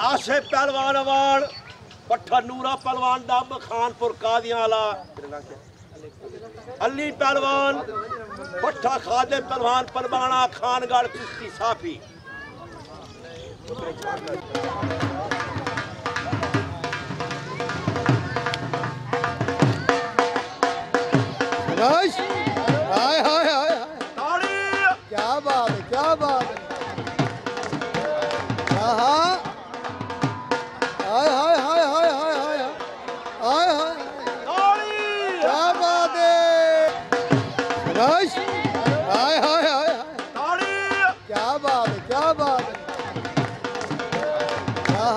आशे पहलवान अवार्ड पट्ठा नूरा पहलवान दब खानपुर कादियाला अली पहलवान पट्ठा खादे पहलवान परवाना खानगढ़ कुश्ती साफी हाय हाय हाय क्या बात है, क्या बात है। हाँ हाय हाय हाय हाय हाय हाय हाय हाय क्या बात है। हाय हाय हाय क्या बात है, क्या बात है। हाँ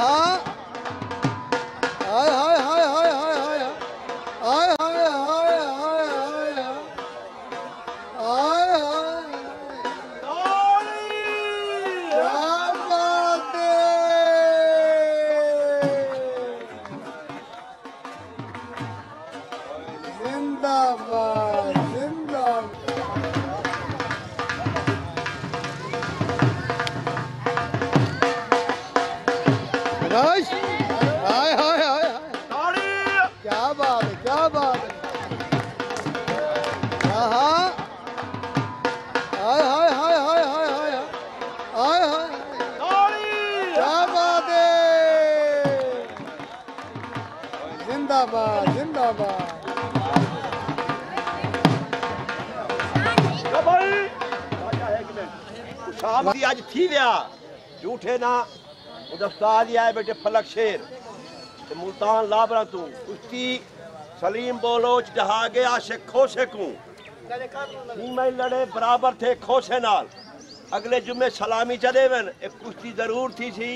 हाय हाय हाय हाय हाय हाय हाय हाय जिंदाबाद जिंदाबाद। हाय हाय हाय क्या बात है, क्या बात है। हाँ हाय हाय हाय हाय हाय हाय हाय हाय क्या बात है। जिंदाबाद जिंदाबाद। आज थी व्या झूठे ना उस्ताद आए बेटे फलक शेर मुल्तान लाबरा तू कुश्ती सलीम बोलोच जहागे आशिक खोसे को में लड़े बराबर थे खोसे नाल अगले जुम्मे सलामी चले वन एक कुश्ती जरूर थी सी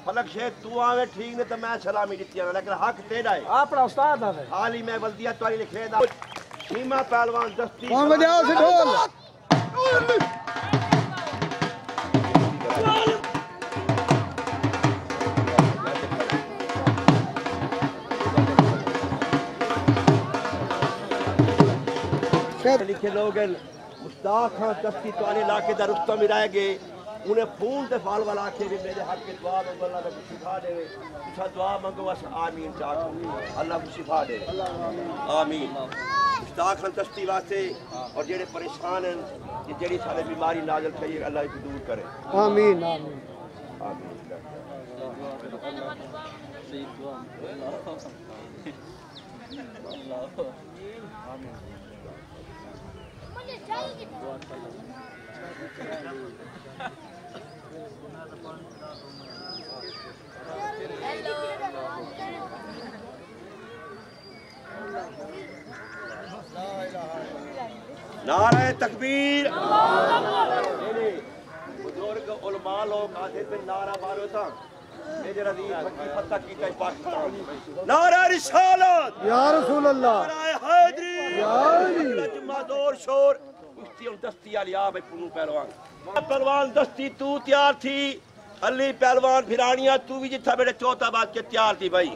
फलक शेर तू आवे ठीक ने तो मैं सलामी दी लेकिन हक तेरा है अपना उस्ताद है हाल ही मैं बल्दिया तुम्हारी लिखे दा सीमा पहलवान दस्ती कौन बजाओ से ढोल। लिखे लोग मुश्ताक खान दस्ती तुम्हारे इलाके का रुस्तम ही रह गए उन्हें फोन से फाल वाला आखे भी मेरे हक के दुआ में अल्लाह को शिफा दे अच्छा दुआ मांगो बस आमीन चाहो अल्लाह को शिफा दे आमीन। मुश्ताक खान दस्ती वास्ते और जेड़े परेशान हैं जेड़ी सारे बीमारी नाजल थई अल्लाह को दूर करे आमीन आमीन आमीन। नारे तकबीर बुजुर्ग उलमा लोग आते पे नारा मारो था मेरे रज़ी फकी फतह कीता पाकिस्तान नारा रिसालत या रसूल अल्लाह नारा हैदरी या अली जोर शोर कुश्ती और दस्ती वाली आ भाई पुनू पहलवान पहलवान दस्ती तू तैयार थी अली पहलवान फिरानिया तू भी जिथा बेटे चौथा बात के तैयार थी भाई।